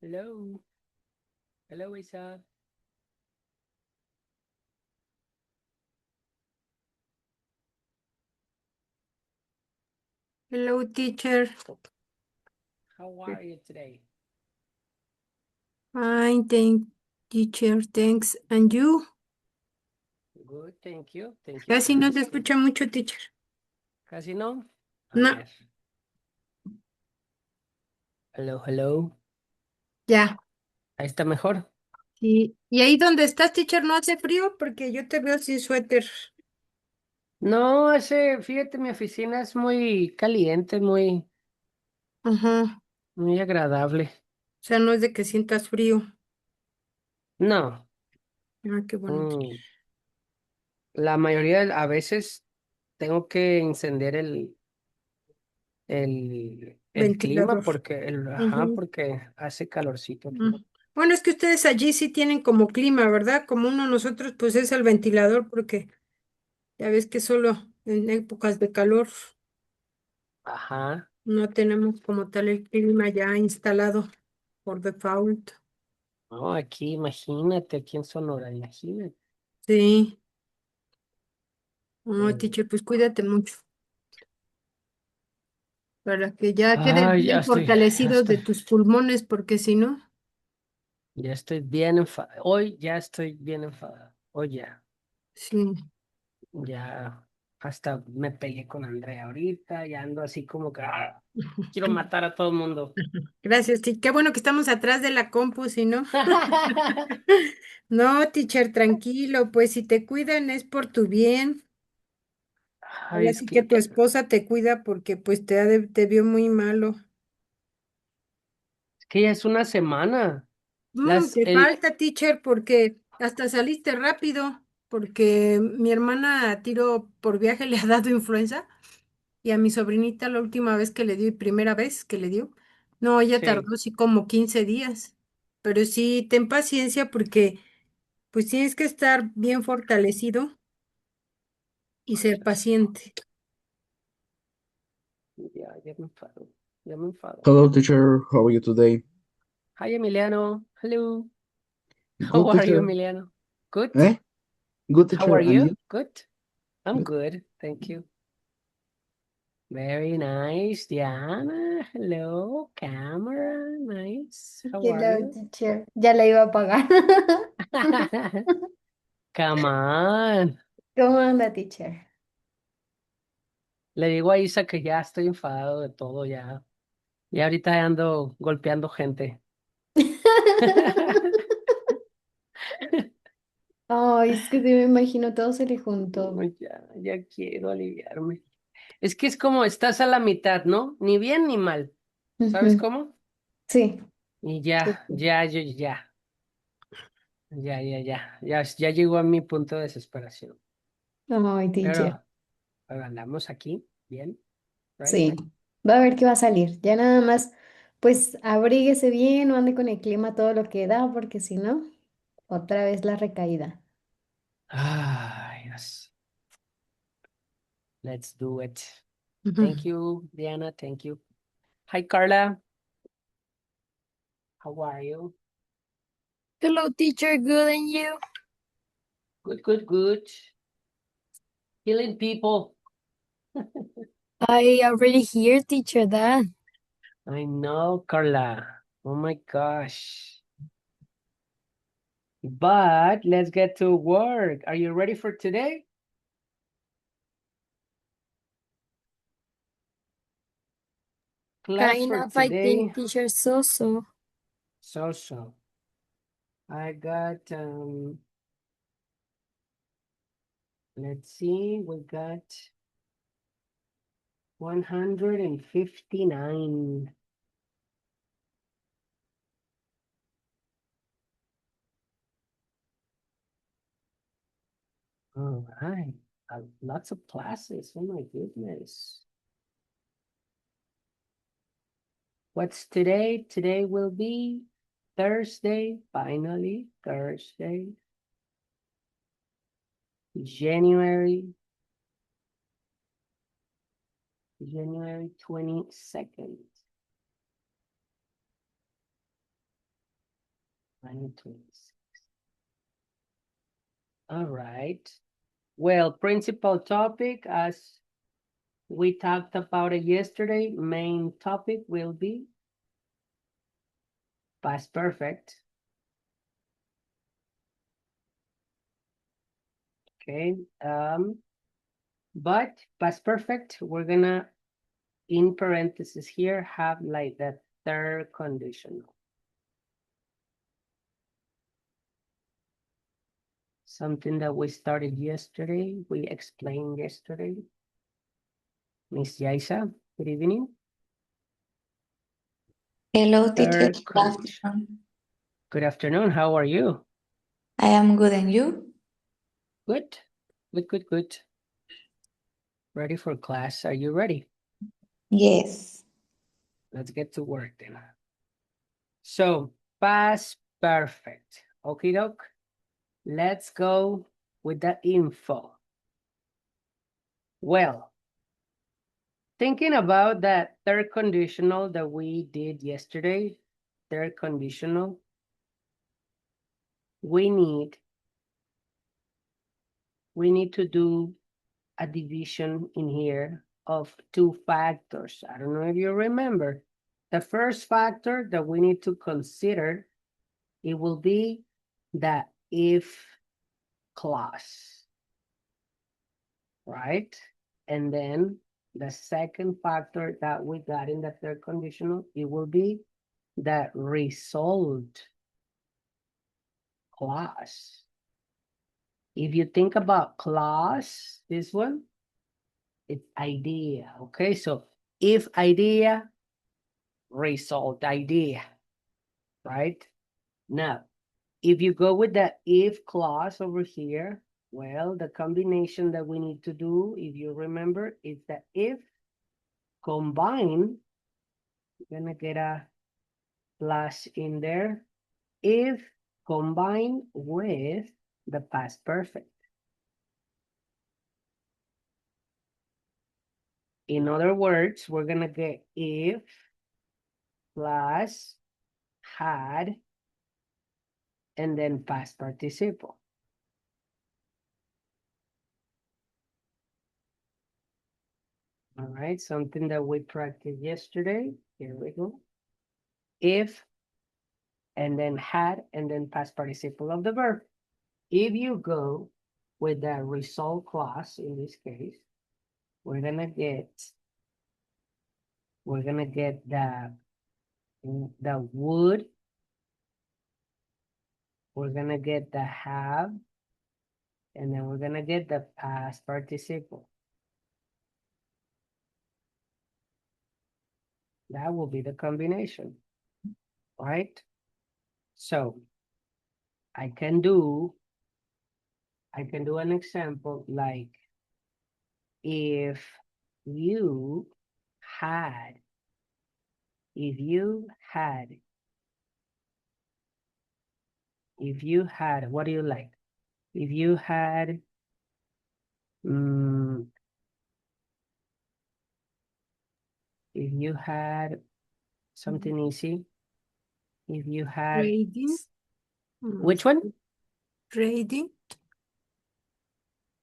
Hello. Hello, Isa. Hello, teacher. How are you today? Fine, teacher. Thanks. And you? Good, thank you. Thank you Casi for no te asking. escucha mucho, teacher. Casi no. A No, ver. Hello, hello. ya. Ahí está mejor. Y ahí donde estás, teacher, no hace frío porque yo te veo sin suéter. No, fíjate, mi oficina es muy caliente, Ajá. muy agradable. O sea, no es de que sientas frío. No, Ah, qué bueno, mm, teacher. la mayoría, a veces tengo que encender el clima Ventilador. Ujú, porque hace calorcito aquí. mm. Bueno, es que ustedes allí sí tienen como clima, ¿verdad? Como uno nosotros, pues es el ventilador porque ya ves que solo en épocas de calor Ajá. no tenemos como tal el clima ya instalado por default. No, aquí, imagínate, aquí en Sonora, imagínate. Sí. No, Mm. teacher, pues cuídate mucho para que ya queden Ay, bien fortalecidos de tus pulmones, porque si no, ya estoy bien enfadado. Hoy ya estoy bien enfadado. Hoy sí. ya hasta me peleé con Andrea ahorita, ya ando así como que quiero matar a todo el mundo. Gracias, teacher. Qué bueno que estamos atrás de la compu, si no. No, teacher, tranquilo, pues si te cuidan es por tu bien. Ay, Ahora sí que tu esposa te cuida porque pues te vio muy malo. es que ya es una semana. Las, Te el, falta, teacher, porque hasta saliste rápido, porque mi hermana tiro por viaje le ha dado influenza. Y a mi sobrinita la última vez que le dio y primera vez que le dio, no, ella sí, tardó así como 15 días. Pero sí, ten paciencia porque pues tienes que estar bien fortalecido y ser paciente. ya me enfado, ya me enfado. Hello, teacher. How are you today? Hi, Emiliano. Hello. How Good, are you, teacher. Emiliano? Good. Eh? Good, How teacher. are And you? you? Good. I'm Good. good. Thank you. Very nice, Diana. Hello, camera. Nice. How are Hello, you? teacher. Ya la iba a pagar. Come on. ¿Cómo anda, teacher? Le digo a Isa que ya estoy enfadado de todo, ya. Ya ahorita ando golpeando gente. Ay, es que sí me imagino, todo se le No, juntó. ya quiero aliviarme. Es que es como estás a la mitad, ¿no? Ni bien ni mal. ¿Sabes Ujú. cómo? Sí. Y Sí, sí. ya llegó a mi punto de desesperación. Ay, teacher. Pero, pero andamos aquí, bien, right? Sí. Va a ver qué va a salir. Ya nada más, pues abríguese bien, no ande con el clima todo lo que da, porque si no, otra vez la recaída. Ah, yes. Let's do it. Ujú. Thank you, Diana. Thank you. Hi, Carla. How are you? Hello, teacher. Good, and you? Good, good, good. Killing people. I already hear, teacher, that. I know, Carla. Oh my gosh. But let's get to work. Are you ready for today? Class Kind for of, I today. think, teacher, so. So. I got, let's see, we got 159. All right. Lots of classes. Oh my goodness. What's today? Today will be Thursday, finally, Thursday, January, January 22nd. 9:26. All right. Well, principal topic, as we talked about it yesterday, main topic will be past perfect. Okay. But past perfect, we're gonna, in parentheses here, have like the third conditional. Something that we started yesterday, we explained yesterday. Miss Yaisa, good evening. Hello, teacher. Third Good condition. afternoon. Good afternoon, how are you? I am good, and you? Good, good, good, good. Ready for class, are you ready? Yes. Let's get to work then. So, past perfect. Okie doke. Let's go with the info. Well, thinking about that third conditional that we did yesterday, third conditional, we need to do a division in here of two factors. I don't know if you remember. The first factor that we need to consider, it will be the if clause, right? And then the second factor that we got in the third conditional, it will be the result clause. If you think about clause, this one, it's idea, okay? So if idea, result idea, right? Now, if you go with the if clause over here, well, the combination that we need to do, if you remember, is the if combine, I'm gonna get a plus in there, if combined with the past perfect. In other words, we're gonna get if plus had and then past participle. All right, something that we practiced yesterday. Here we go. If and then had and then past participle of the verb. If you go with the result clause in this case, we're gonna get the would, we're gonna get the have, and then we're gonna get the past participle. That will be the combination, right? So I can do an example like if you had, if you had, what do you like? If you had, if you had something easy, if you had, Trading. which one? Trading.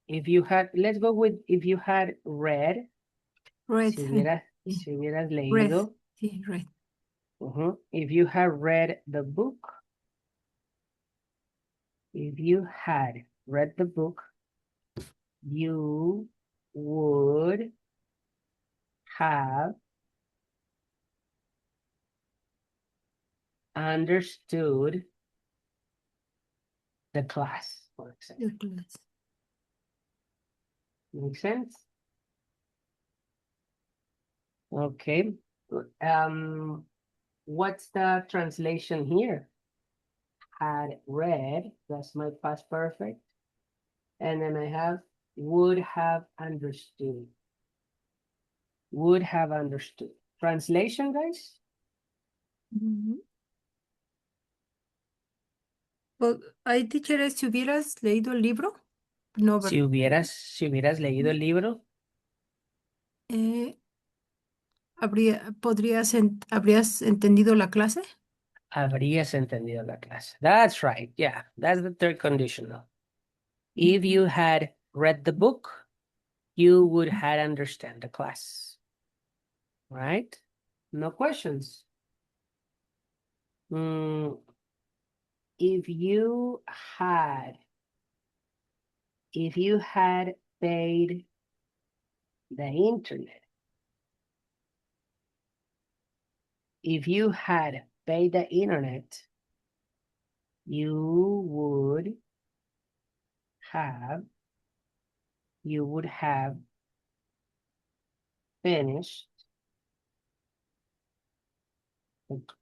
If you had, let's go with if you had read, Red. si hubieras, Yeah. si hubieras Red. leído. Sí, red. If you had read the book, if you had read the book, you would have understood the class, for example. The class. Make sense? Okay. What's the translation here? Had read, that's my past perfect. And then I have would have understood. Would have understood. Translation, guys? Well, ahí, teacher, si hubieras leído el libro, no, Si hubieras leído el libro, ¿habrías entendido la clase? habrías entendido la clase. That's right. Yeah, that's the third conditional. If you had read the book, you would have understand the class. Right? No questions. If you had paid the internet, if you had paid the internet, you would have finished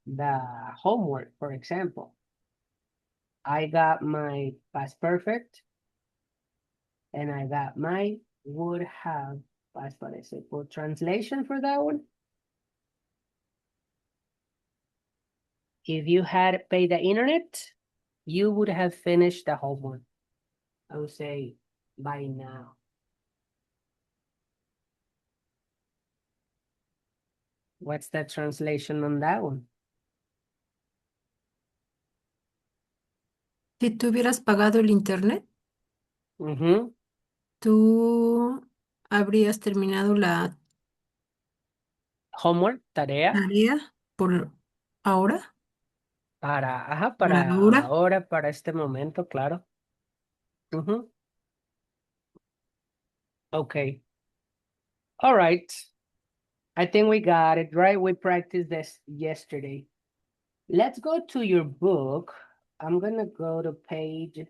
the homework, for example. I got my past perfect and I got my would have past participle. Translation for that one. If you had paid the internet, you would have finished the homework. I would say by now. What's the translation on that one? Si tú hubieras pagado el internet, Mhm. tú habrías terminado la Homework, tarea, tarea por ahora, para por ahora. ahora, para este momento, claro. Mhm. Okay. All right. I think we got it, right? We practiced this yesterday. Let's go to your book. I'm gonna go to page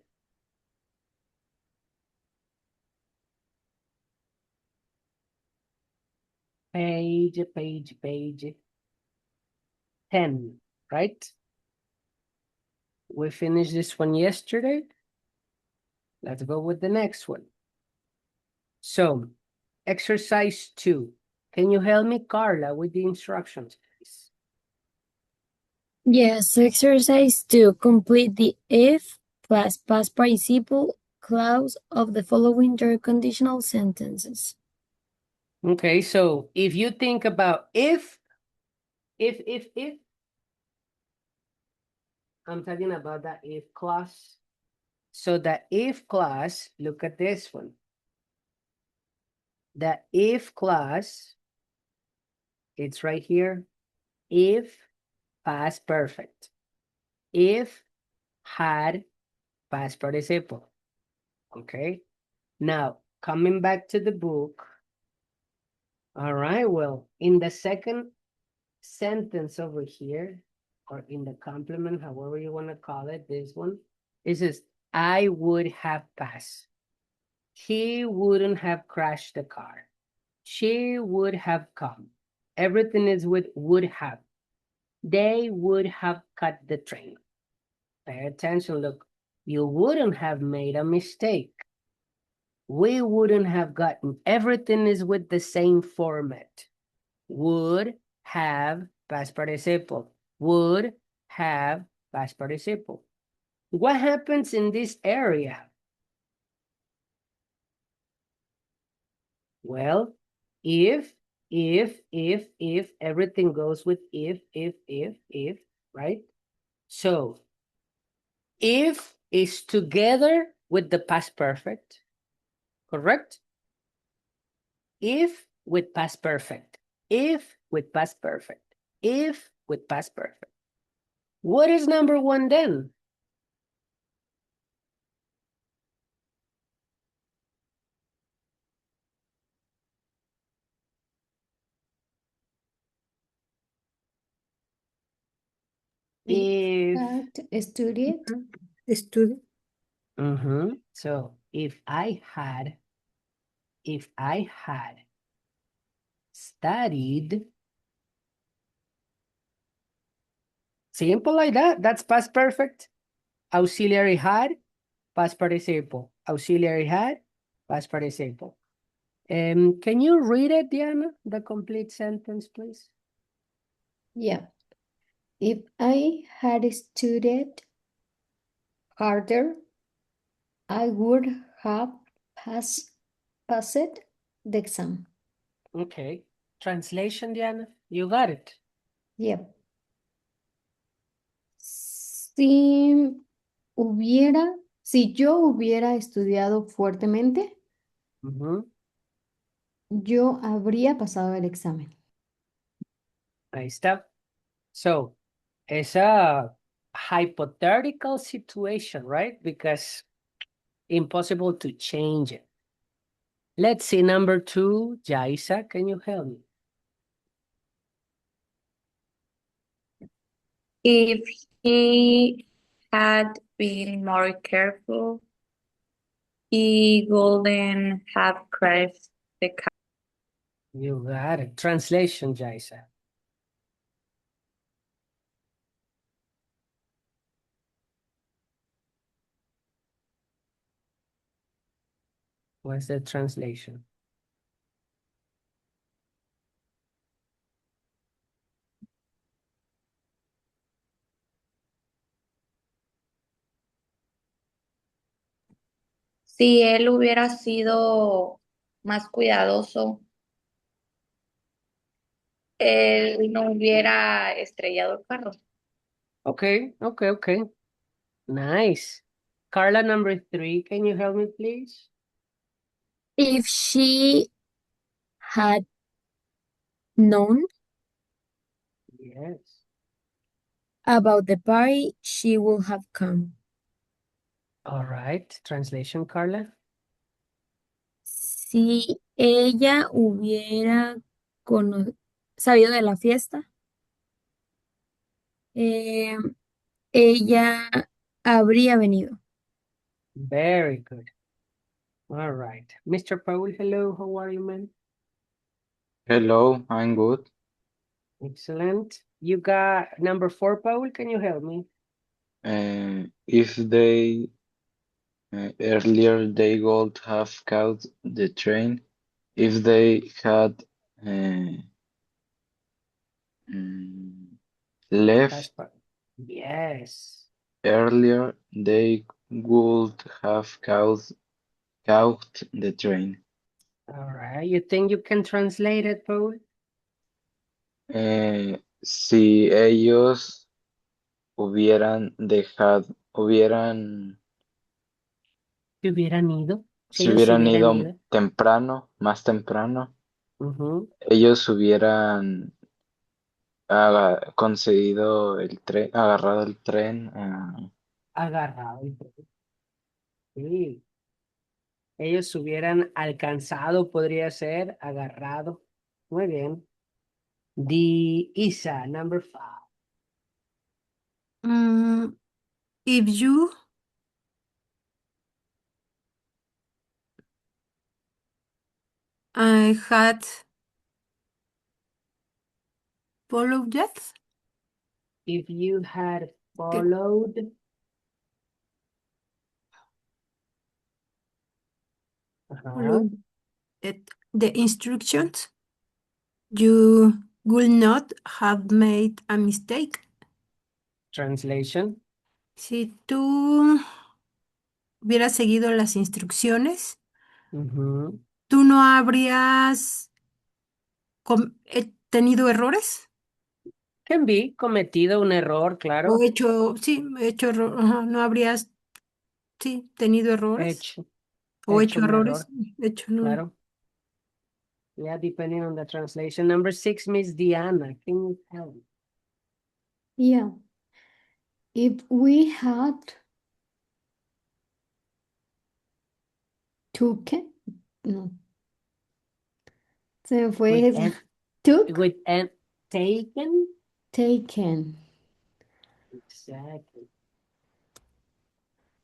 10, right? We finished this one yesterday. Let's go with the next one. So, exercise 2. Can you help me, Carla, with the instructions, please? Yes, exercise 2. Complete the if plus past participle clause of the following your conditional sentences. Okay, so if you think about if, I'm talking about the if clause. So the if clause, look at this one. The if clause, it's right here. If past perfect. If had past participle. Okay. Now, coming back to the book. All right, well, in the second sentence over here, or in the complement, however you want to call it, this one, it says, I would have passed. He wouldn't have crashed the car. She would have come. Everything is with would have. They would have cut the train. Pay attention, look. You wouldn't have made a mistake. We wouldn't have gotten. Everything is with the same format. Would have past participle. Would have past participle. What happens in this area? Well, if, everything goes with if, right? So, if is together with the past perfect, correct? If with past perfect, if with past perfect, if with past perfect. What is number one then? If. Had studied. Estudio. So if I had studied, simple like that, that's past perfect. Auxiliary had, past participle. Auxiliary had, past participle. Can you read it, Diana, the complete sentence, please? Yeah. If I had studied harder, I would have passed the exam. Okay. Translation, Diana, you got it. Yep. Si si yo hubiera estudiado fuertemente, Mhm. yo habría pasado el examen. Ahí está. So, it's a hypothetical situation, right? Because impossible to change it. Let's see, number 2, Jaisa, can you help me? If he had been more careful, he wouldn't have crashed the car. You got it. Translation, Jaisa. What's the translation? Si él hubiera sido más cuidadoso, él no hubiera estrellado el carro. Okay, okay, okay. Nice. Carla, number 3, can you help me, please? If she had known Yes. about the party, she would have come. All right. Translation, Carla. Si ella hubiera sabido de la fiesta, eh, ella habría venido. Very good. All right. Mr. Paul, hello. How are you, man? Hello, I'm good. Excellent. You got number 4, Paul. Can you help me? If they earlier they would have caught the train. If they had uh, mm, left Last part. Yes. earlier, they would have caught the train. All right. You think you can translate it, Paul? Si ellos hubieran, Si hubieran ido. Si si ellos se hubieran hubieran ido ido. más temprano, Ujú. ellos hubieran concedido el tren, agarrado el tren. Agarrado. Sí. Ellos hubieran alcanzado, podría ser, agarrado. Muy bien. The Isa, number 5. Mm, if you had followed that, If you had que- followed, followed it, the instructions, you will not have made a mistake. translation. Si tú hubieras seguido las instrucciones, Ujú. tú no habrías tenido errores Can be cometido un error, o claro. hecho error, ajá, no habrías, sí, tenido errores Hecho, o hecho hecho un errores, error, hecho no. claro. Yeah, depending on the translation. Number 6, Miss Diana. Can you help me? Yeah. If we had taken, no, se me fue With eso. an, Took, with an taken? taken Exactly.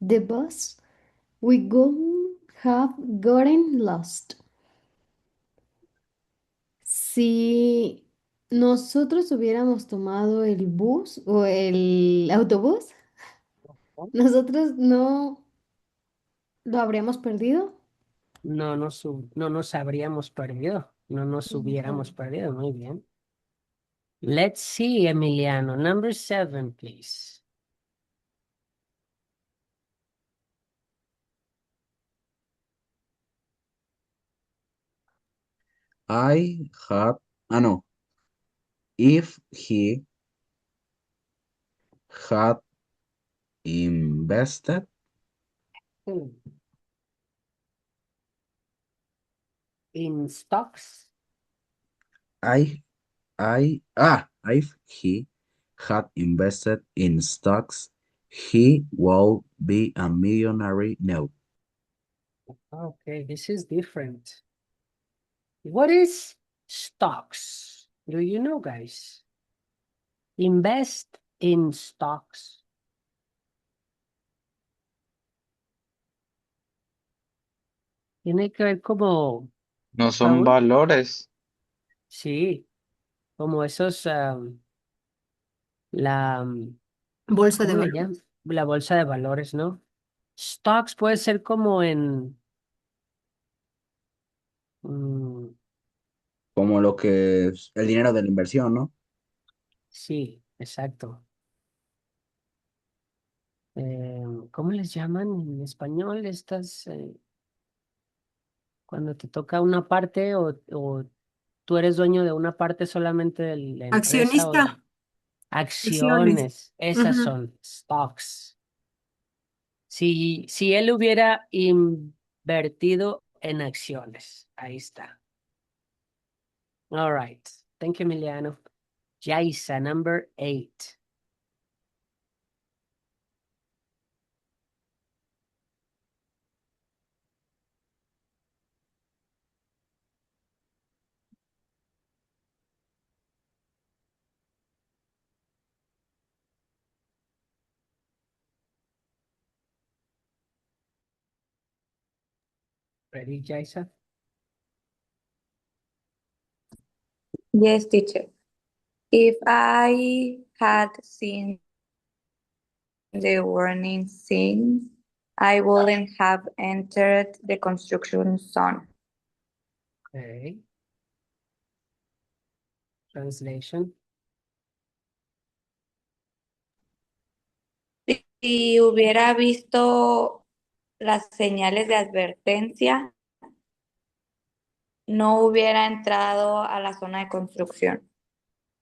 the bus, we would have gotten lost. Si nosotros hubiéramos tomado el bus o el autobús, nosotros no lo habríamos perdido. No nos habríamos perdido. No nos hubiéramos Ujú. perdido. Muy bien. Let's see, Emiliano. Number 7, please. I had, no, if he had invested. Hmm. In stocks. If he had invested in stocks, he would be a millionaire now. Okay, this is different. What is stocks? Do you know, guys? Invest in stocks. Tiene que ver como, No son Paul, valores. sí, como esos, la, Bolsa de ¿cómo le valores. llaman? La bolsa de valores, ¿no? Stocks puede ser como en, mm, Como lo que es el dinero de la inversión, ¿no? sí, exacto. ¿Cómo les llaman en español estas, cuando te toca una parte o tú eres dueño de una parte solamente de la empresa o de Accionista. Acciones. acciones? Esas Ujú. son stocks. Si él hubiera invertido en acciones, ahí está. All right. Thank you, Emiliano. Jaisa, number 8. Ready, Jaisa? Yes, teacher. If I had seen the warning signs, I wouldn't have entered the construction zone. Okay. Translation. Si hubiera visto las señales de advertencia, no hubiera entrado a la zona de construcción.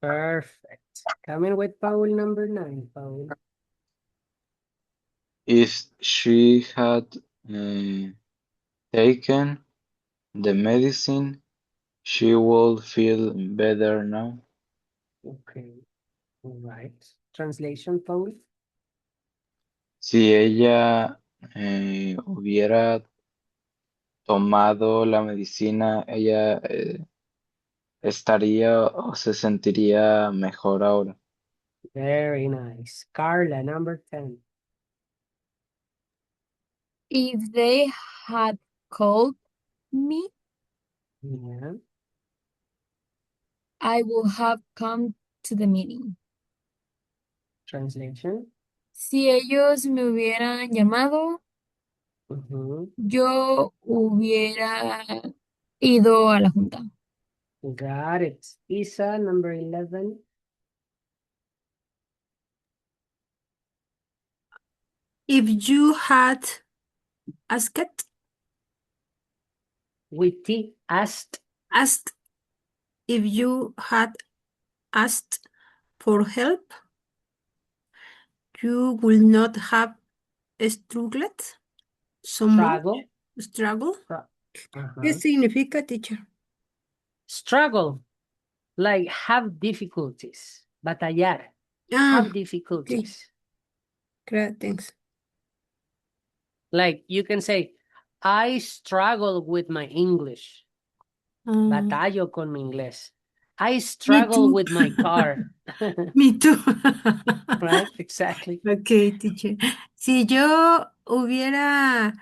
Perfect. Coming with Paul, number 9, Paul. If she had taken the medicine, she would feel better now. Okay. All right. Translation, Paul. Si ella hubiera tomado la medicina, ella estaría o se sentiría mejor ahora. Very nice. Carla, number 10. If they had called me, Yeah. I would have come to the meeting. Translation. Si ellos me hubieran llamado, Mhm. yo hubiera ido a la junta. Got it. Isa, number 11. If you had asked, With T, asked. asked, if you had asked for help, you will not have struggled so much. Struggle. Struggle. ¿Qué Uh-huh. significa, teacher? Struggle. Like have difficulties. Batallar. Ah, Have okay. difficulties. Thanks. Like you can say, I struggle with my English. Batallo con mi inglés. I Me struggle too. with my car. Me too. Right? Exactly. Ok, teacher. Si yo hubiera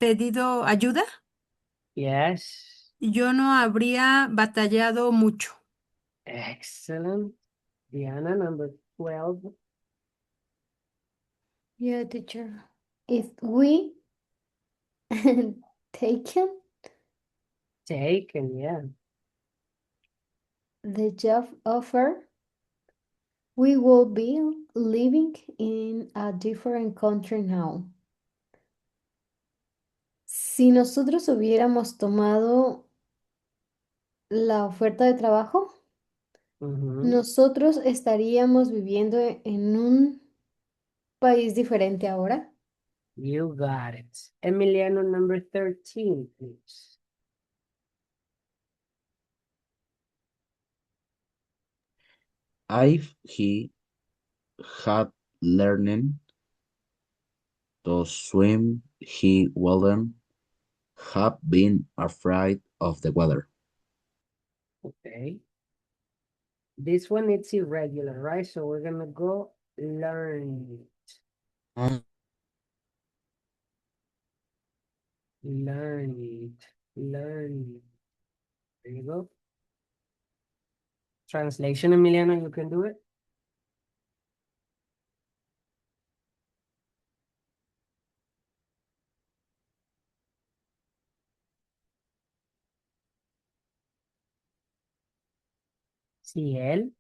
pedido ayuda, Yes. yo no habría batallado mucho. Excellent. Diana, number 12. Yeah, teacher. If we taken Taken, yeah. the job offer, we will be living in a different country now. Si nosotros hubiéramos tomado la oferta de trabajo, Ujú. Nosotros estaríamos viviendo en un país diferente ahora. You got it. Emiliano, number 13, please. If he had learned to swim, he wouldn't have been afraid of the water. Okay. This one it's irregular, right? So we're gonna go learn. Learn. Learn. There you go. Translation, Emiliano, you can do it. Sí, él.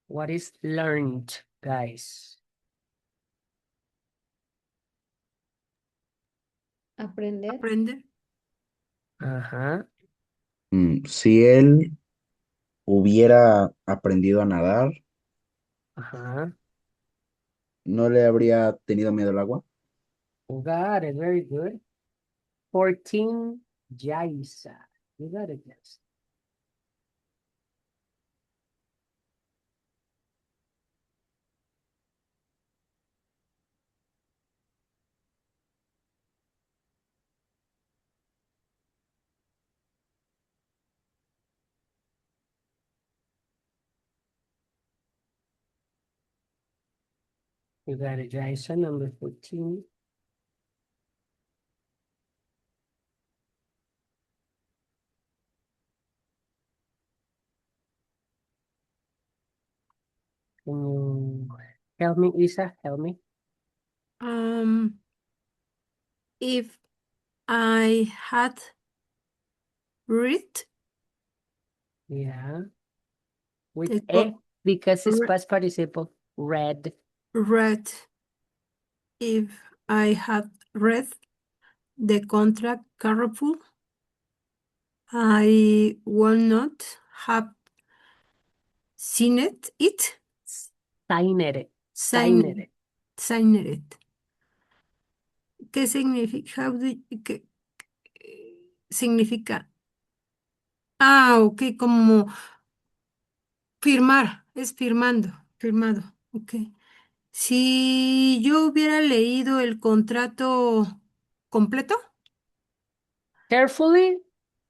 What is learned, guys? Aprender. Aprender. Ajá. Si él hubiera aprendido a nadar, Ajá. ¿no le habría tenido miedo al agua? Got it. Very good. 14, Jaisa. You got it, yes. You got it, Jaisa, number 14. Can you help me, Isa? Help me. If I had read Yeah. With the E, because it's re- past participle. Read. read if I had read the contract careful, I will not have seen it, Sign it. Sign signed, it. signed it. ¿Qué significa? ¿Qué significa? Ah, ok, como firmar, es firmado, ok. Si yo hubiera leído el contrato completo, Carefully,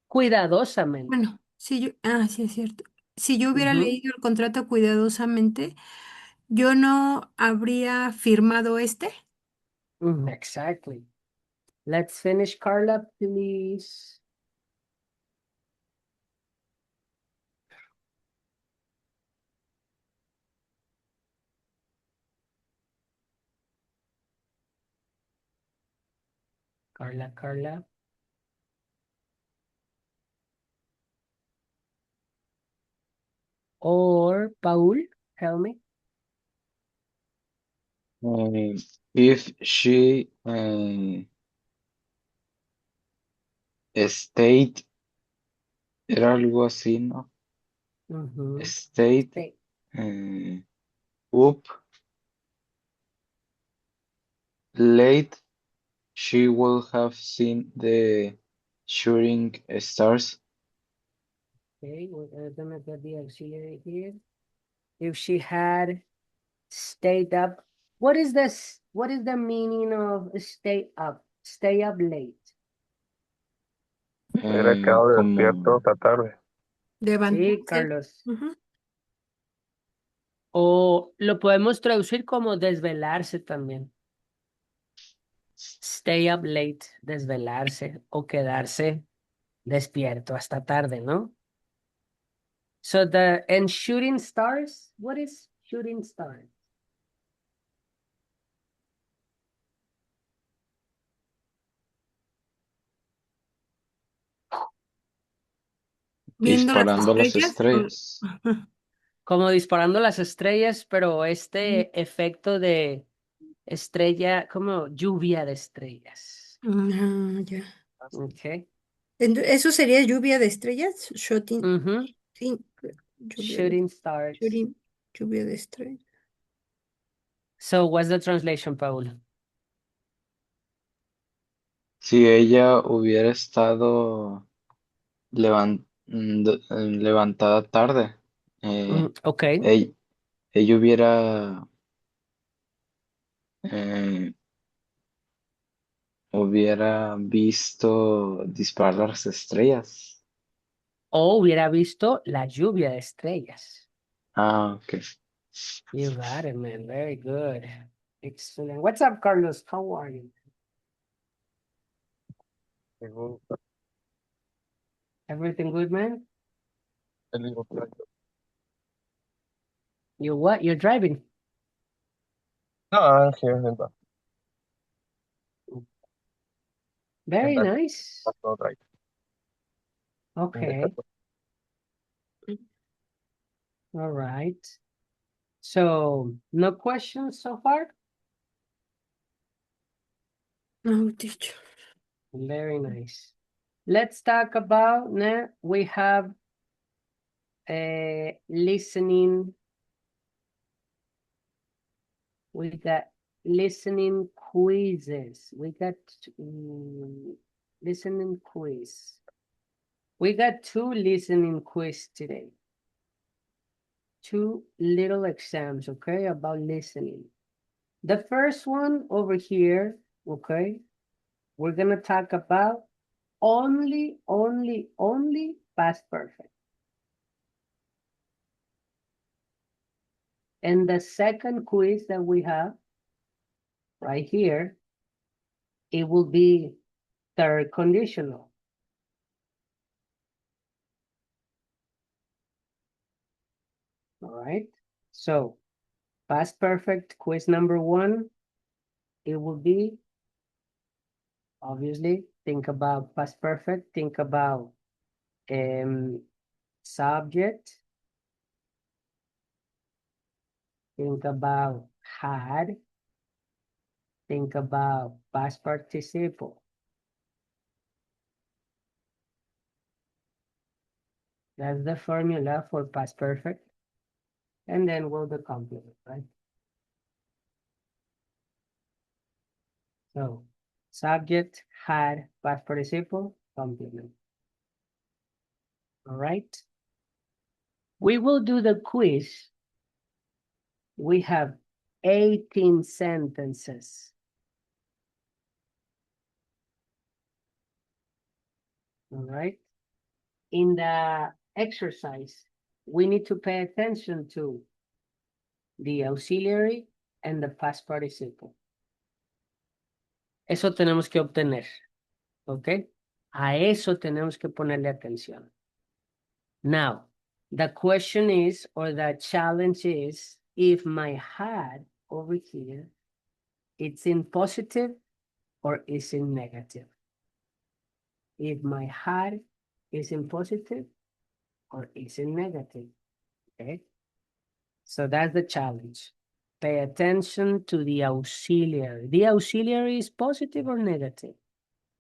cuidadosamente. bueno, sí es cierto. Si yo hubiera Mhm. leído el contrato cuidadosamente, yo no habría firmado este. Exactly. Let's finish, Carla, please. Carla, Carla. Or Paul, help me. If she stayed, era algo así, ¿no? Mhm. Stayed Stay. up late, she would have seen the shooting stars. Okay, we're gonna get the auxiliary here. If she had stayed up, what is this? What is the meaning of stay up? Stay up late. Hubiera quedado despierto Como hasta tarde. Sí, Levantarse. Carlos. Ujú. O lo podemos traducir como desvelarse también. Stay up late, desvelarse o quedarse despierto hasta tarde, ¿no? So and shooting stars, what is shooting stars? Viendo las disparando las estrellas. estrellas. Ajá. Como disparando las estrellas, pero este efecto de estrella, como lluvia de estrellas. Ah, ya. Okay. ¿Eso sería lluvia de estrellas? Mm-hmm. Sí, lluvia de, Shooting stars. lluvia de estrellas. So what's the translation, Paul? Si ella hubiera estado levantada tarde, Okay. ella eh, hubiera visto disparar las estrellas. O hubiera visto la lluvia de estrellas. Ah, ok. You got it, man. Very good. Excellent. What's up, Carlos? How are you? Everything good, man? You what? You're driving? No, I'm here in the back. Very nice. That's not right. In the Okay. car. All right. So, no questions so far? No, teacher. Very nice. Let's talk about now. We have listening. We got listening quizzes. We got listening quiz. We got 2 listening quiz today. 2 little exams, okay, about listening. The first one over here, okay, we're gonna talk about only past perfect. And the second quiz that we have right here, it will be third conditional. All right. So past perfect quiz number 1, it will be, obviously, think about past perfect, think about subject, think about had, think about past participle. That's the formula for past perfect. And then we'll do complement, right? So subject, had, past participle, complement. All right. We will do the quiz. We have 18 sentences. All right. In the exercise, we need to pay attention to the auxiliary and the past participle. Eso tenemos que obtener. ¿Ok? A eso tenemos que ponerle atención. Now, the question is, or the challenge is, if my had over here, it's in positive or is in negative. If my had is in positive or is in negative, okay? So that's the challenge. Pay attention to the auxiliary. The auxiliary is positive or negative?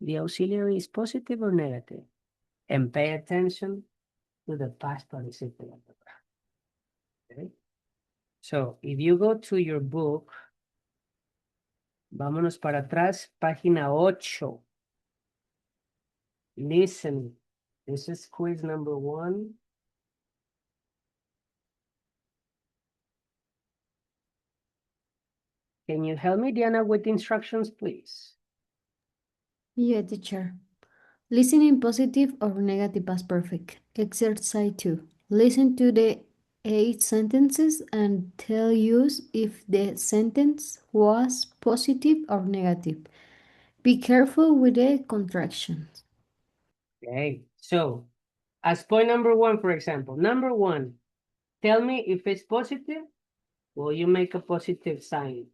The auxiliary is positive or negative? And pay attention to the past participle of the verb. Okay? So if you go to your book, vámonos para atrás, página 8. Listen. This is quiz number 1. Can you help me, Diana, with instructions, please? Yeah, teacher. Listen in positive or negative past perfect. Exercise 2. Listen to the 8 sentences and tell us if the sentence was positive or negative. Be careful with the contractions. Okay, so as point number 1, for example, number 1, tell me if it's positive, well, you make a positive sign.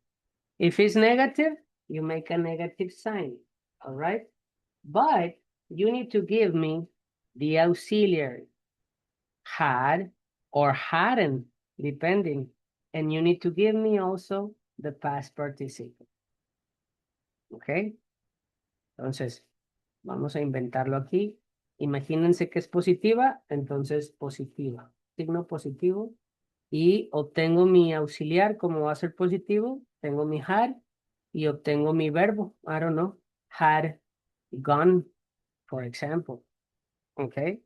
If it's negative, you make a negative sign, all right? But you need to give me the auxiliary, had or hadn't, depending. And you need to give me also the past participle, okay? Entonces, vamos a inventarlo aquí. Imagínense que es positiva, entonces positiva. Signo positivo. Y obtengo mi auxiliar, como va a ser positivo, tengo mi had y obtengo mi verbo. I don't know. Had gone, for example. Okay.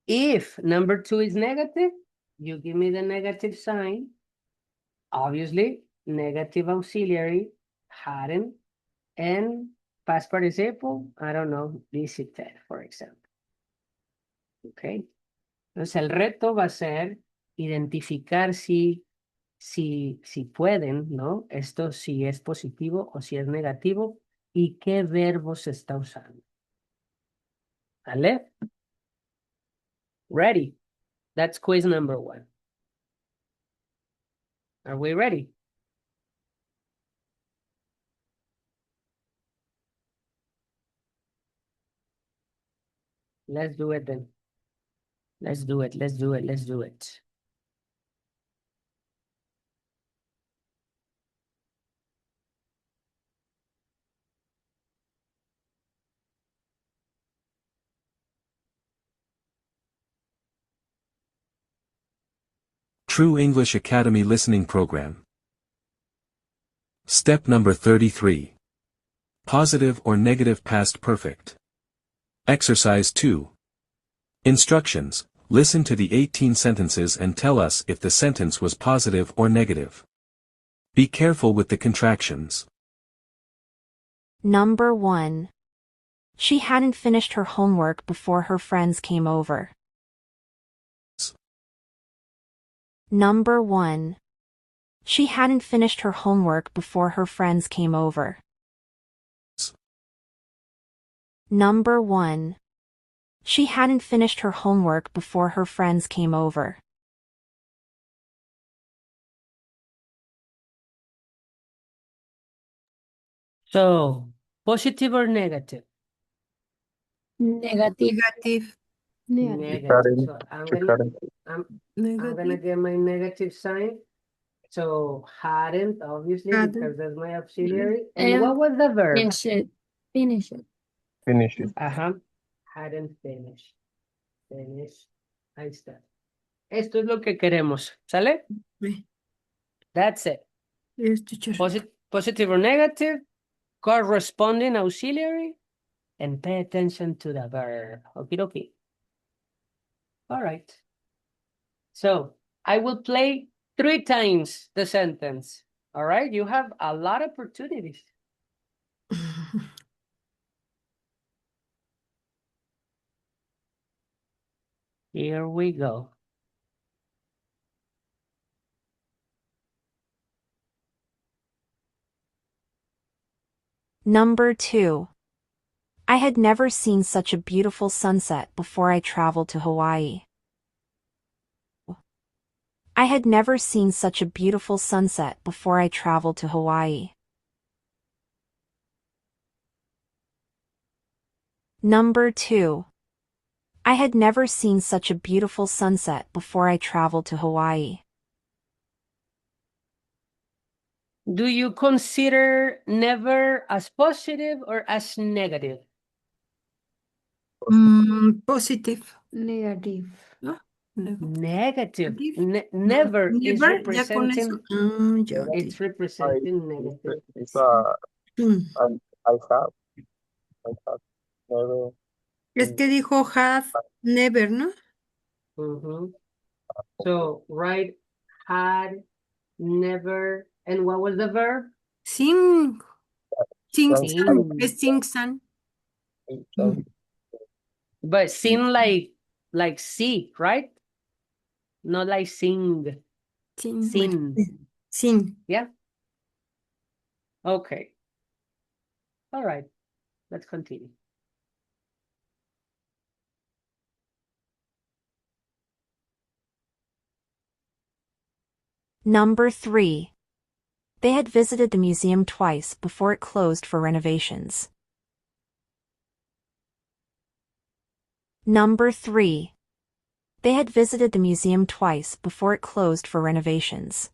If number 2 is negative, you give me the negative sign. Obviously, negative auxiliary, hadn't, and past participle, I don't know, visited, for example. Okay. Entonces, el reto va a ser identificar si pueden, ¿no? Esto si es positivo o si es negativo y qué verbo se está usando. ¿Vale? Ready. That's quiz number 1. Are we ready? Let's do it then. Let's do it. Let's do it. Let's do it. True English Academy Listening Program. Step number 33. Positive or negative past perfect. Exercise 2. Instructions. Listen to the 18 sentences and tell us if the sentence was positive or negative. Be careful with the contractions. Number 1. She hadn't finished her homework before her friends came over. Number 1. She hadn't finished her homework before her friends came over. Number 1. She hadn't finished her homework before her friends came over. So, positive or negative? Negative. Negative. Negative. So She hadn't. I'm gonna Negative. get my negative sign. So hadn't, obviously, Hadn't. because that's my auxiliary. And And what was the verb? finish it. Finish it. Finish it. Hadn't finished. Finish. Ahí está. Esto es lo que queremos. ¿Sale? Sí. That's it. Yes, teacher. Positive or negative, corresponding auxiliary, and pay attention to the verb. Okie dokie. All right. So I will play 3 times the sentence. All right. You have a lot of opportunities. Here we go. Number 2. I had never seen such a beautiful sunset before I traveled to Hawaii. I had never seen such a beautiful sunset before I traveled to Hawaii. Number 2. I had never seen such a beautiful sunset before I traveled to Hawaii. Do you consider never as positive or as negative? Positive. Negative. ¿No? Negative. Negative. Negative. Never is Never, ya con representing. eso. Ya. It's representing It's, negative. it's Mm. I have never. Es que dijo have, never, ¿no? Mhm. So, right, had, never, and what was the verb? Sing. Sing. Sing. Es sing san. But sing like see, right? Not like sing. Sing. Sin. Sing. Yeah. Okay. All right. Let's continue. Number 3. They had visited the museum twice before it closed for renovations. Number 3. They had visited the museum twice before it closed for renovations.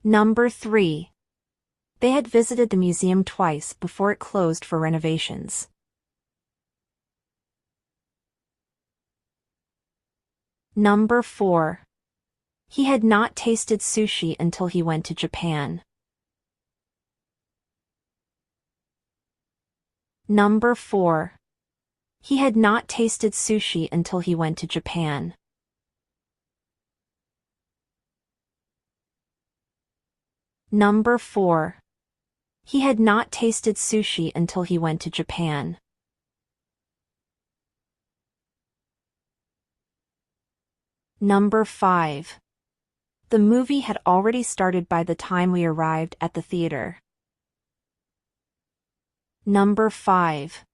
Number 3. They had visited the museum twice before it closed for renovations. Number 4. He had not tasted sushi until he went to Japan. Number 4. He had not tasted sushi until he went to Japan. Number 4. He had not tasted sushi until he went to Japan. Number 5. The movie had already started by the time we arrived at the theater. Number 5.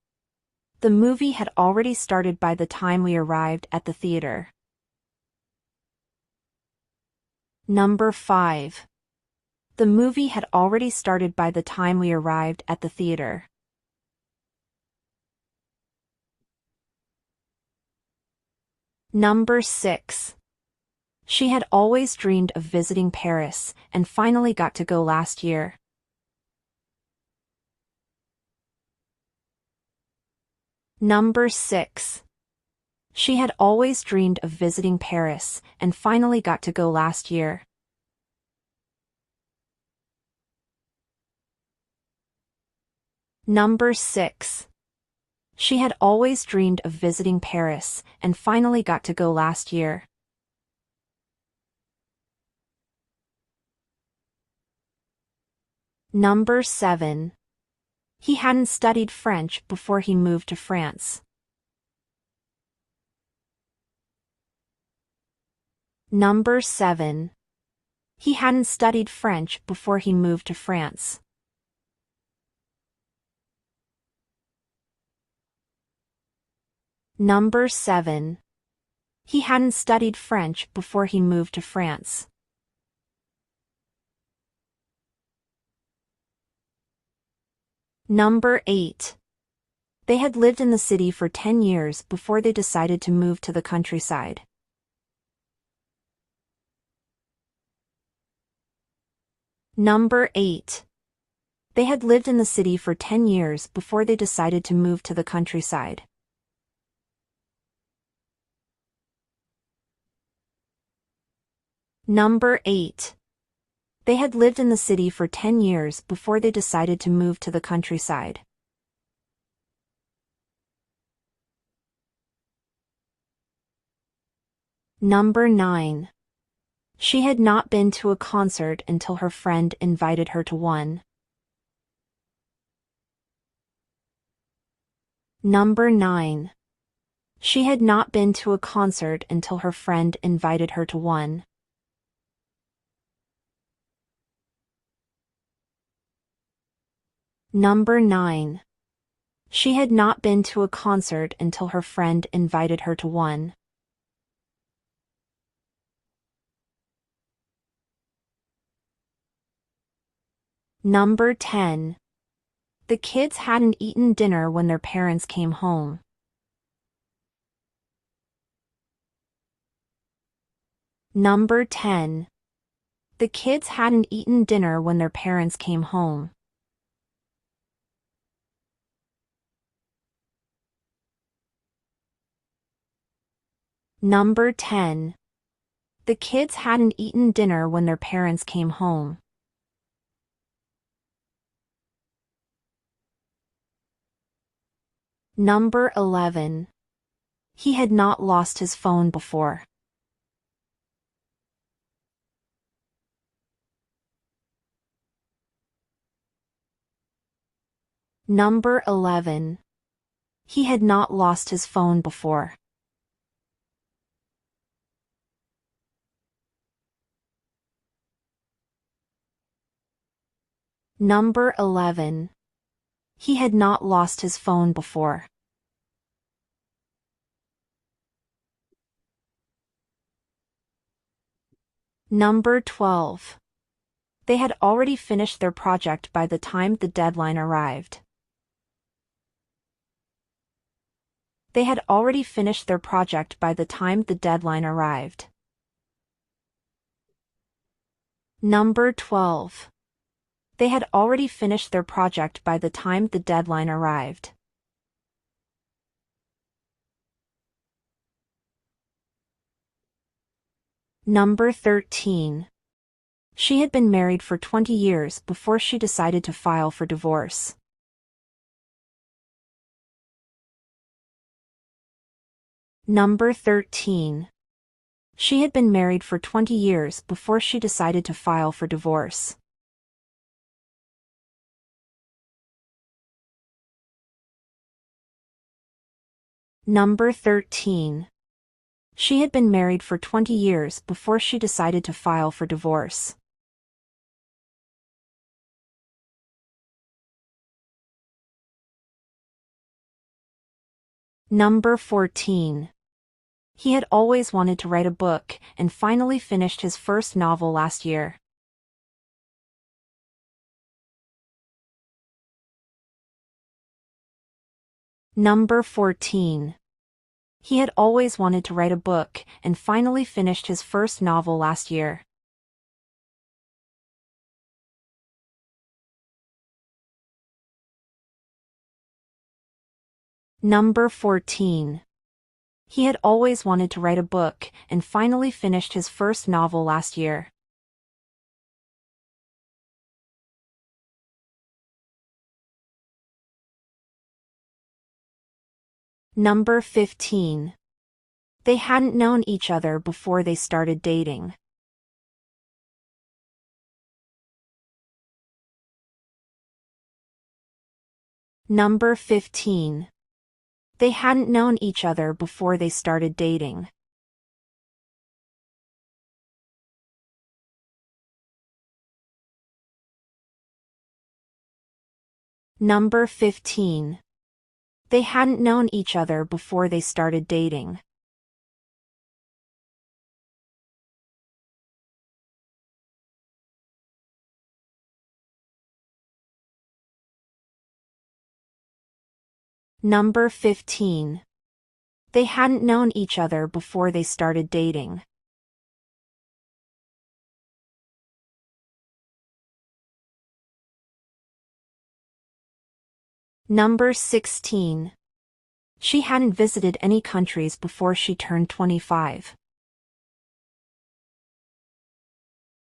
The movie had already started by the time we arrived at the theater. Number 5. The movie had already started by the time we arrived at the theater. Number 6. She had always dreamed of visiting Paris and finally got to go last year. Number 6. She had always dreamed of visiting Paris and finally got to go last year. Number 6. She had always dreamed of visiting Paris and finally got to go last year. Number 7. He hadn't studied French before he moved to France. Number 7. He hadn't studied French before he moved to France. Number 7. He hadn't studied French before he moved to France. Number 8. They had lived in the city for 10 years before they decided to move to the countryside. Number 8. They had lived in the city for 10 years before they decided to move to the countryside. Number 8. They had lived in the city for 10 years before they decided to move to the countryside. Number 9. She had not been to a concert until her friend invited her to one. Number 9. She had not been to a concert until her friend invited her to one. Number 9. She had not been to a concert until her friend invited her to one. Number 10. The kids hadn't eaten dinner when their parents came home. Number 10. The kids hadn't eaten dinner when their parents came home. Number 10. The kids hadn't eaten dinner when their parents came home. Number 11. He had not lost his phone before. Number 11. He had not lost his phone before. Number 11. He had not lost his phone before. Number 12. They had already finished their project by the time the deadline arrived. They had already finished their project by the time the deadline arrived. Number 12. They had already finished their project by the time the deadline arrived. Number 13. She had been married for 20 years before she decided to file for divorce. Number 13. She had been married for 20 years before she decided to file for divorce. Number 13. She had been married for 20 years before she decided to file for divorce. Number 14. He had always wanted to write a book and finally finished his first novel last year. Number 14. He had always wanted to write a book and finally finished his first novel last year. Number 14. He had always wanted to write a book and finally finished his first novel last year. Number 15. They hadn't known each other before they started dating. Number 15. They hadn't known each other before they started dating. Number 15. They hadn't known each other before they started dating. Number 15. They hadn't known each other before they started dating. Number 16. She hadn't visited any countries before she turned 25.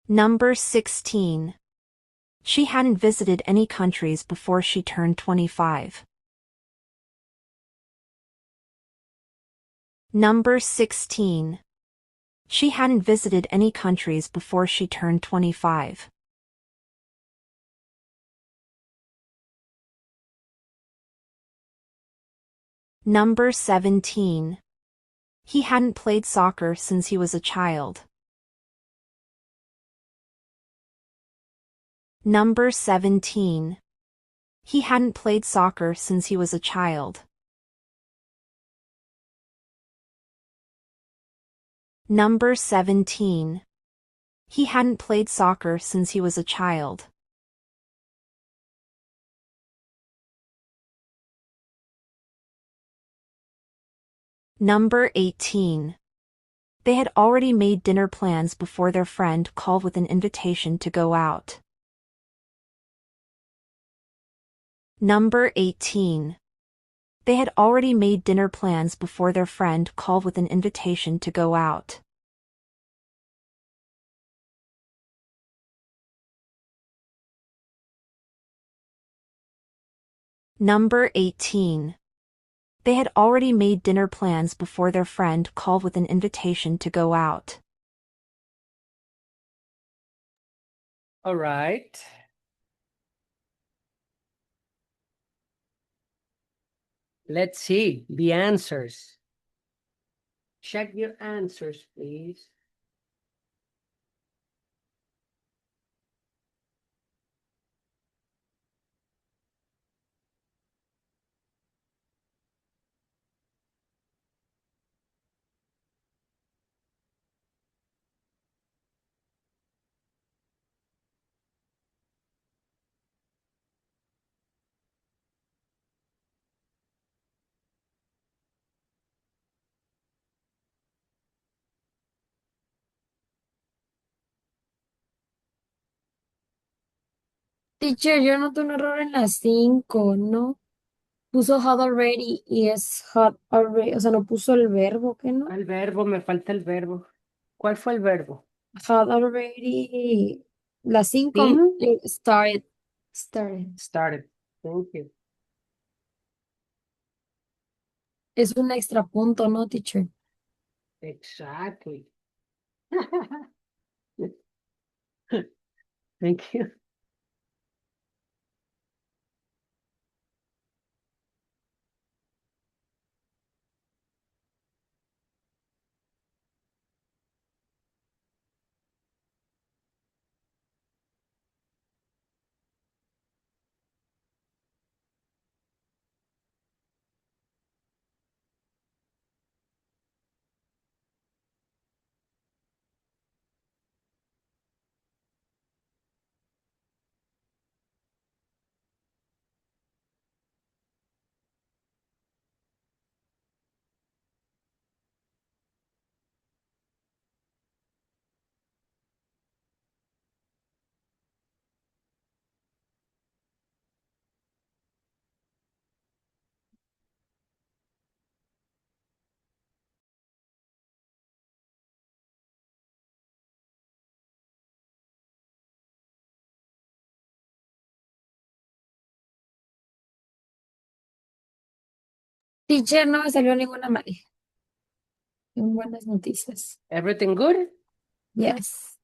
Number 16. She hadn't visited any countries before she turned 25. Number 16. She hadn't visited any countries before she turned 25. Number 17. He hadn't played soccer since he was a child. Number 17. He hadn't played soccer since he was a child. Number 17. He hadn't played soccer since he was a child. Number 18. They had already made dinner plans before their friend called with an invitation to go out. Number 18. They had already made dinner plans before their friend called with an invitation to go out. Number 18. They had already made dinner plans before their friend called with an invitation to go out. All right. Let's see the answers. Check your answers, please. Teacher, yo noto un error en las 5, ¿no? Puso had already y es had already, o sea, no puso el verbo, ¿qué no? El verbo, me falta el verbo. ¿Cuál fue el verbo? Had already, las 5 Been started. Started. started. Thank you. Es un extra punto, ¿no, teacher? Exactly. Thank you. Teacher, no me salió ninguna mal. Buenas noticias. Everything good? Yes.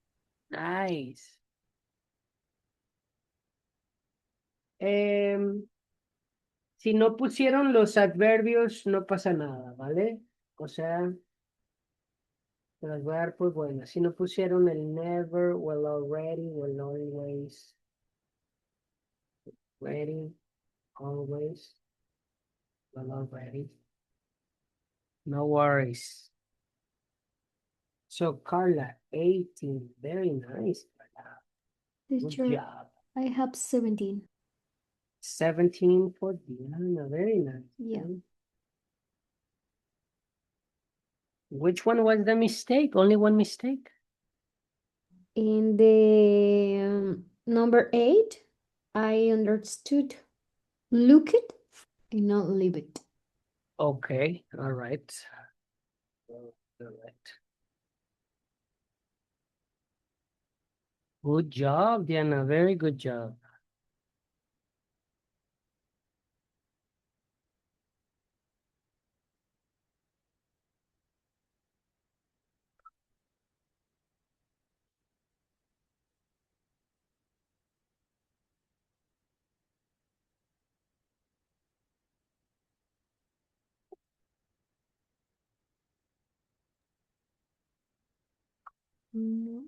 Nice. Si no pusieron los adverbios, no pasa nada, ¿vale? O sea, te las voy a dar por buenas. Si no pusieron el never, well already, well always, ready, always, well already. No worries. So Carla, 18, very nice, Carla. Good Teacher, job. I have 17. 17 for Diana, very nice. Yeah. Which one was the mistake? Only one mistake? In the number 8, I understood look it and not leave it. Okay, all right. All right. Good job, Diana, very good job. No.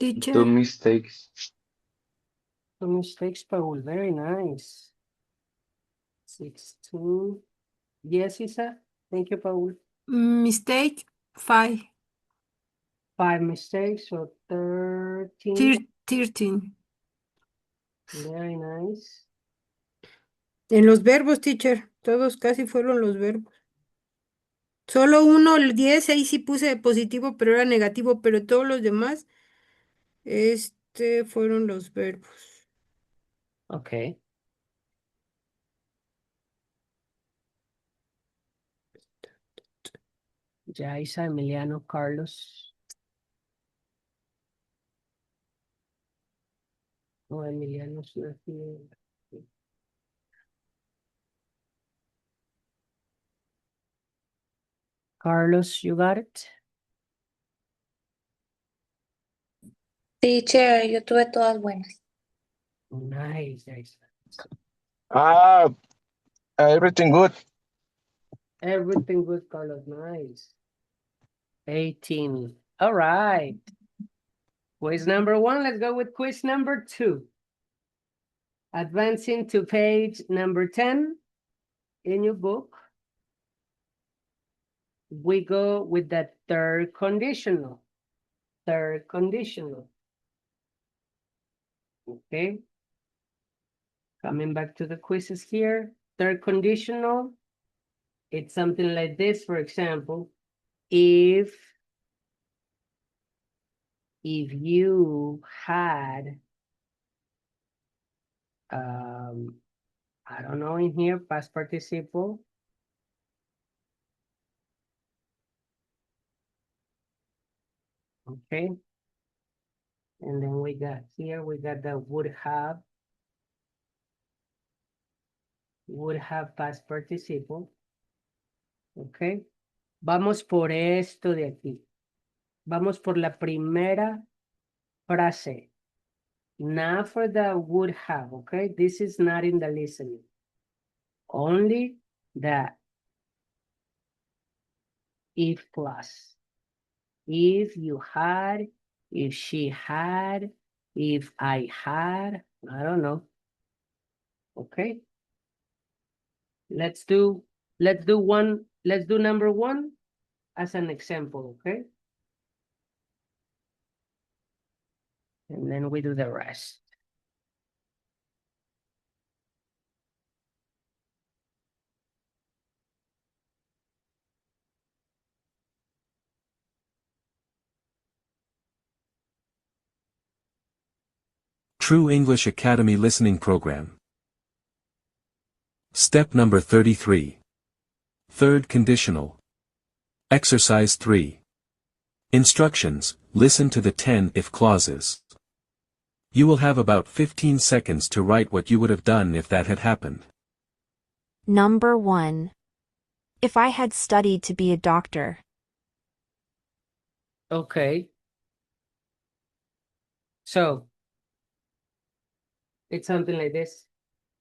Teacher, 2 mistakes. No mistakes, Paul, very nice. 16. Yes, Isa. Thank you, Paul. mistake 5, 5 mistakes, so 13. 13. Very nice. En los verbos, teacher, todos casi fueron los verbos. Solo uno, el 10, ahí sí puse positivo, pero era negativo, pero todos los demás, fueron los verbos. Okay. Ya, Isa, Emiliano, Carlos. No, Emiliano es nacido. Carlos, you got it? Teacher, yo tuve todas buenas. Nice, nice. Everything good. Everything good, Carlos, nice. 18. All right. Quiz number 1, let's go with quiz number 2. Advancing to page number 10 in your book. We go with the third conditional. Third conditional. Okay. Coming back to the quizzes here. Third conditional. It's something like this, for example. If if you had, I don't know in here, past participle. Okay. And then we got here, we got the would have past participle. Okay. Vamos por esto de aquí. Vamos por la primera frase. Not for the would have, okay? This is not in the listening. Only the if clause. If you had, if she had, if I had, I don't know. Okay. Let's do number one as an example, okay? And then we do the rest. True English Academy Listening Program. Step number 33. Third conditional. Exercise 3. Instructions, listen to the 10 if clauses. You will have about 15 seconds to write what you would have done if that had happened. Number 1. If I had studied to be a doctor. Okay. So, it's something like this.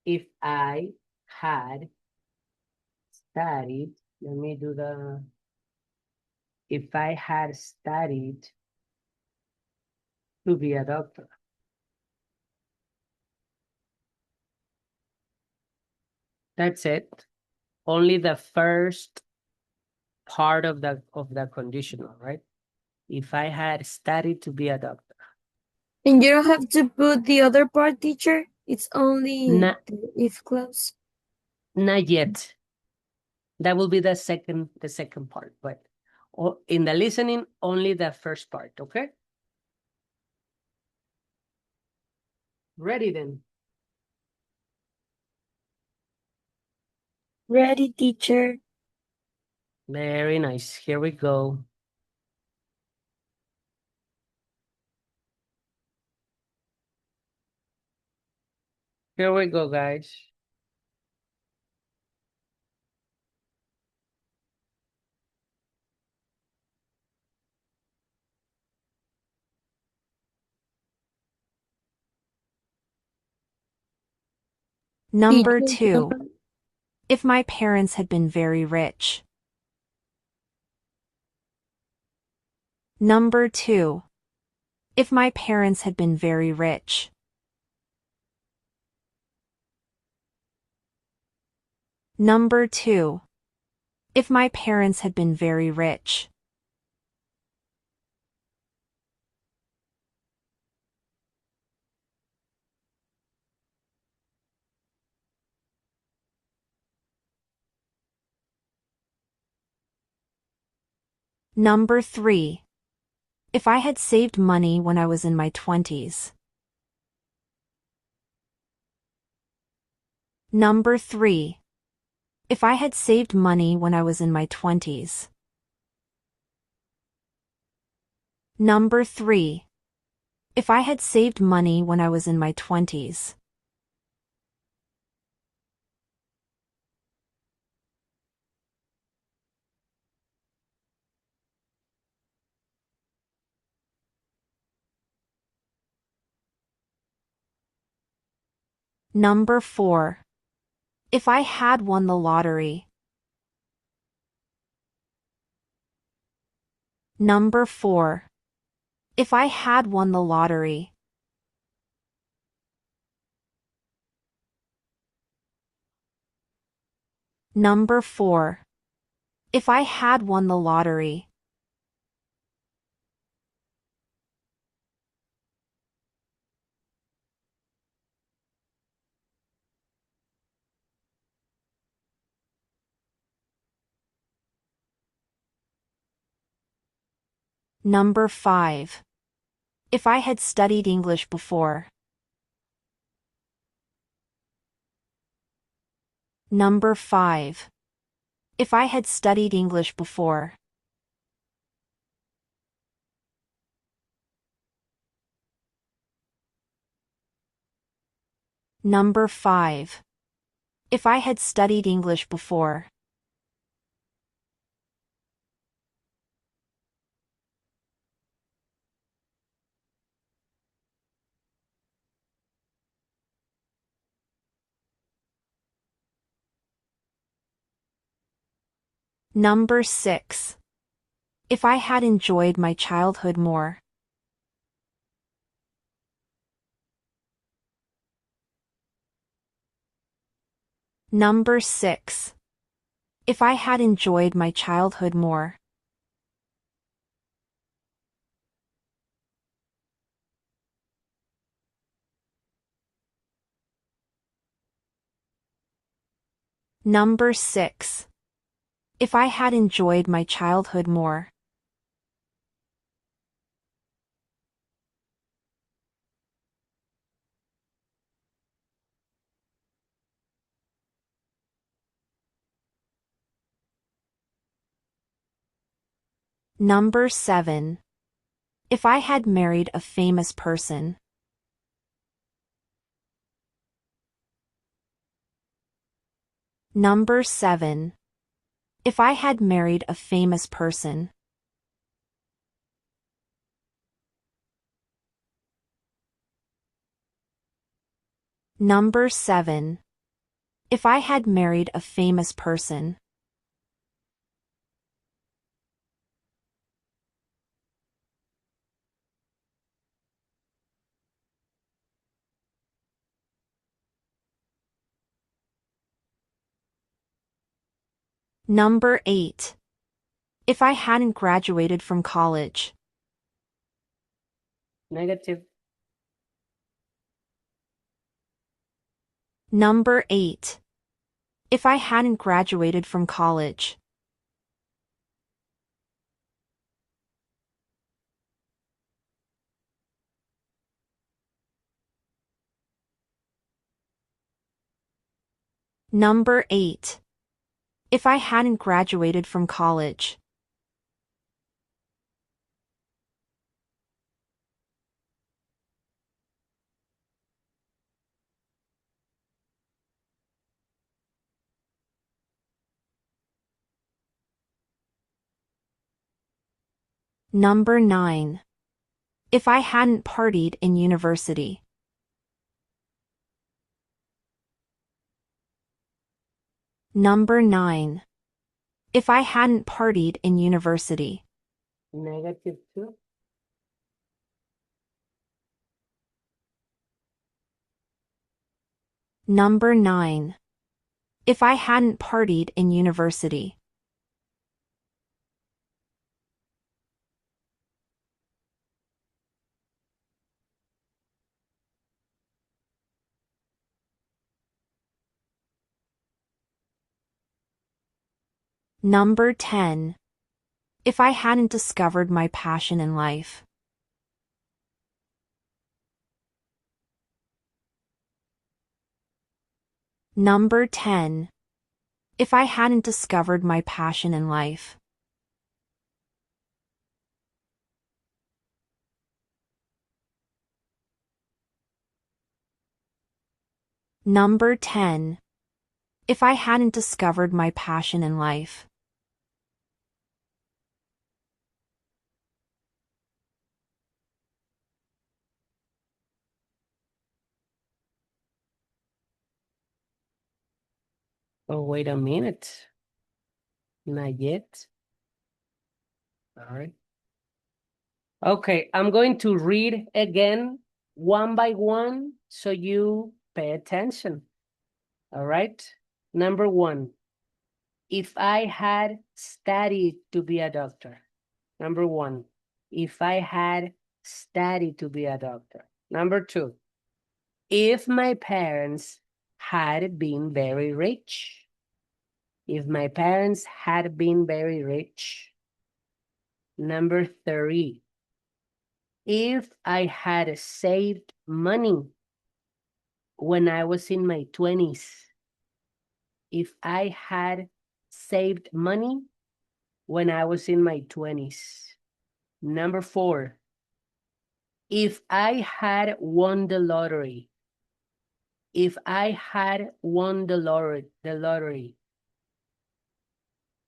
If I had studied, let me do the, if I had studied to be a doctor. That's it. Only the first part of the conditional, right? If I had studied to be a doctor. And you don't have to put the other part, teacher? It's only Not, the if clause. not yet. That will be the second part, but in the listening, only the first part, okay? Ready then. Ready, teacher. Very nice. Here we go. Here we go, guys. Number Teacher. 2. If my parents had been very rich. Number 2. If my parents had been very rich. Number 2. If my parents had been very rich. Number 3. If I had saved money when I was in my 20s. Number 3. If I had saved money when I was in my 20s. Number 3. If I had saved money when I was in my 20s. Number 4. If I had won the lottery. Number 4. If I had won the lottery. Number 4. If I had won the lottery. Number 5. If I had studied English before. Number 5. If I had studied English before. Number 5. If I had studied English before. Number 6. If I had enjoyed my childhood more. Number 6. If I had enjoyed my childhood more. Number 6. If I had enjoyed my childhood more. Number 7. If I had married a famous person. Number 7. If I had married a famous person. Number 7. If I had married a famous person. Number 8. If I hadn't graduated from college. Negative. Number 8. If I hadn't graduated from college. Number 8. If I hadn't graduated from college. Number 9. If I hadn't partied in university. Number 9. If I hadn't partied in university. Negative 2. Number 9. If I hadn't partied in university. Number 10. If I hadn't discovered my passion in life. Number 10. If I hadn't discovered my passion in life. Number 10. If I hadn't discovered my passion in life. Oh, wait a minute. Not yet. All right. Okay, I'm going to read again one by one so you pay attention. All right. Number 1. If I had studied to be a doctor. Number 1. If I had studied to be a doctor. Number 2. If my parents had been very rich. If my parents had been very rich. Number 3. If I had saved money when I was in my 20s. If I had saved money when I was in my 20s. Number 4. If I had won the lottery. If I had won the lottery.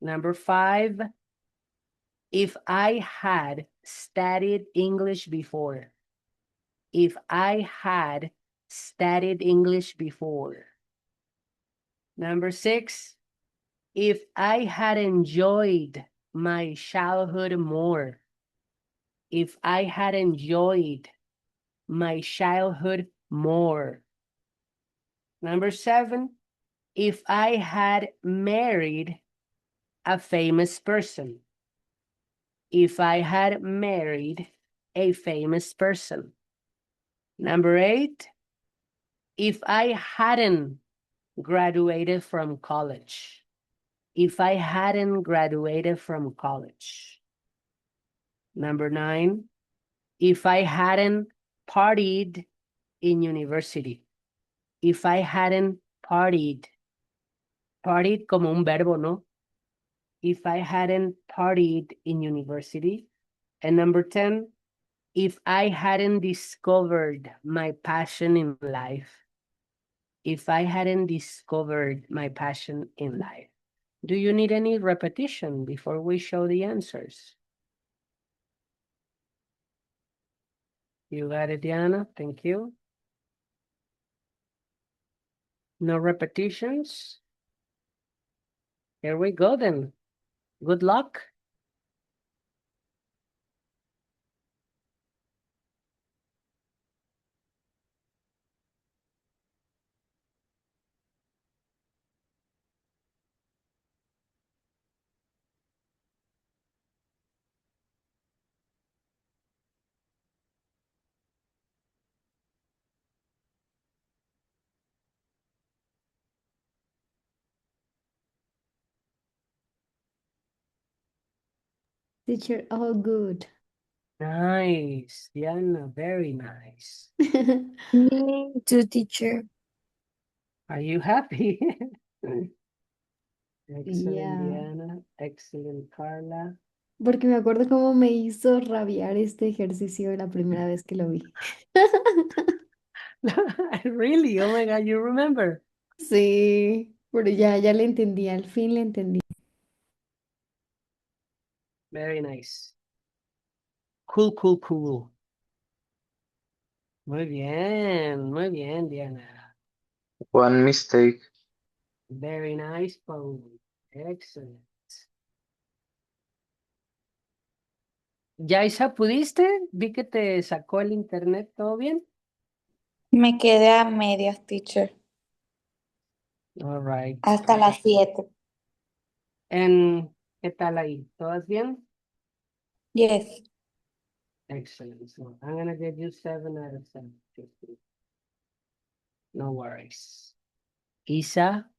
Number 5. If I had studied English before. If I had studied English before. Number 6. If I had enjoyed my childhood more. If I had enjoyed my childhood more. Number 7. If I had married a famous person. If I had married a famous person. Number 8. If I hadn't graduated from college. If I hadn't graduated from college. Number 9. If I hadn't partied in university. If I hadn't partied. Partied como un verbo, ¿no? If I hadn't partied in university. And number 10, if I hadn't discovered my passion in life. If I hadn't discovered my passion in life. Do you need any repetition before we show the answers? You got it, Diana. Thank you. No repetitions? Here we go then. Good luck. Teacher, all good. Nice, Diana, very nice. Me too, teacher. Are you happy? Excellent, Yeah. Diana. Excellent, Carla. Porque me acuerdo cómo me hizo rabiar este ejercicio la primera vez que lo vi. Really? Oh my God, you remember? Sí, pero ya le entendí, al fin le entendí. Very nice. Cool, cool, cool. Muy bien, Diana. One mistake. Very nice, Paul. Excellent. Yaisa, ¿pudiste? Vi que te sacó el internet, ¿todo bien? Me quedé a medias, teacher, All right. hasta las 7. And, ¿qué tal ahí? ¿Todas bien? Yes. Excellent. So I'm gonna give you 7 out of 7. No worries. Isa,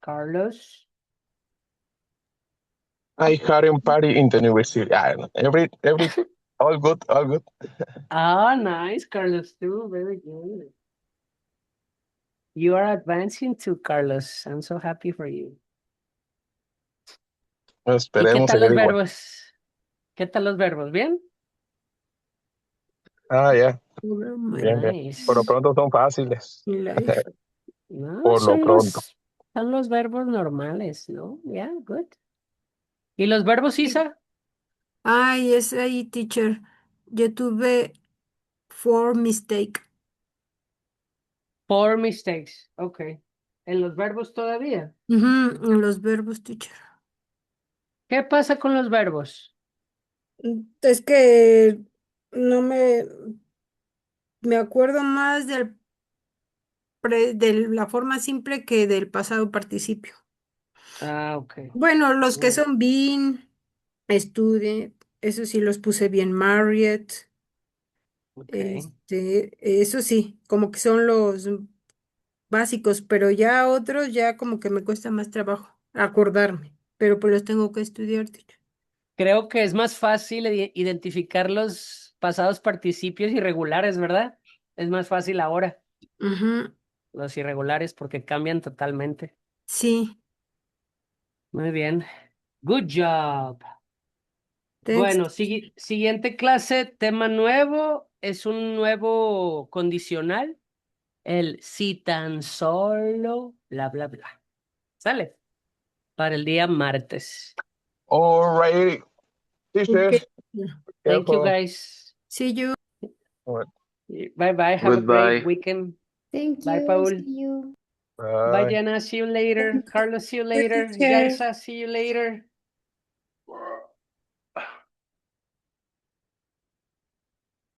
Carlos. I had a party in the university. Every, all good, all good. Ah, nice, Carlos too. Very good. You are advancing too, Carlos. I'm so happy for you. ¿Y qué Esperemos tal seguir los igual. verbos? ¿Qué tal los verbos? ¿Bien? Ya, Muy bien, bien. Nice. Por lo pronto son fáciles. life. No, Por lo pronto. son los verbos normales, ¿no? Yeah, good. ¿Y los verbos, Isa? Ay, es ahí, teacher. Yo tuve 4 mistake. 4 mistakes. Okay. ¿En los verbos todavía? En los verbos, teacher. ¿Qué pasa con los verbos? Es que no me acuerdo más de la forma simple que del pasado participio. Ah, okay. Bueno, los que Bueno, son been, student, eso sí los puse bien, married, okay. eso sí, como que son los básicos, pero ya otros ya como que me cuesta más trabajo acordarme, pero pues los tengo que estudiar, teacher. Creo que es más fácil identificarlos pasados participios irregulares, ¿verdad? Es más fácil ahora, Ujú, los irregulares, porque cambian totalmente. sí, Muy bien. Good job. thanks. Bueno, siguiente clase, tema nuevo, es un nuevo condicional, el si tan solo, bla, bla, bla. ¿Sale? Para el día martes. Alrighty, teacher, Okay. Thank you, careful. guys. See you. Alright, Bye bye. Have a great Goodbye. weekend. Thank Bye, you. Paul. See you. Bye, bye. Diana. See you later. Carlos, see you later. teacher. Yaisa, see you later.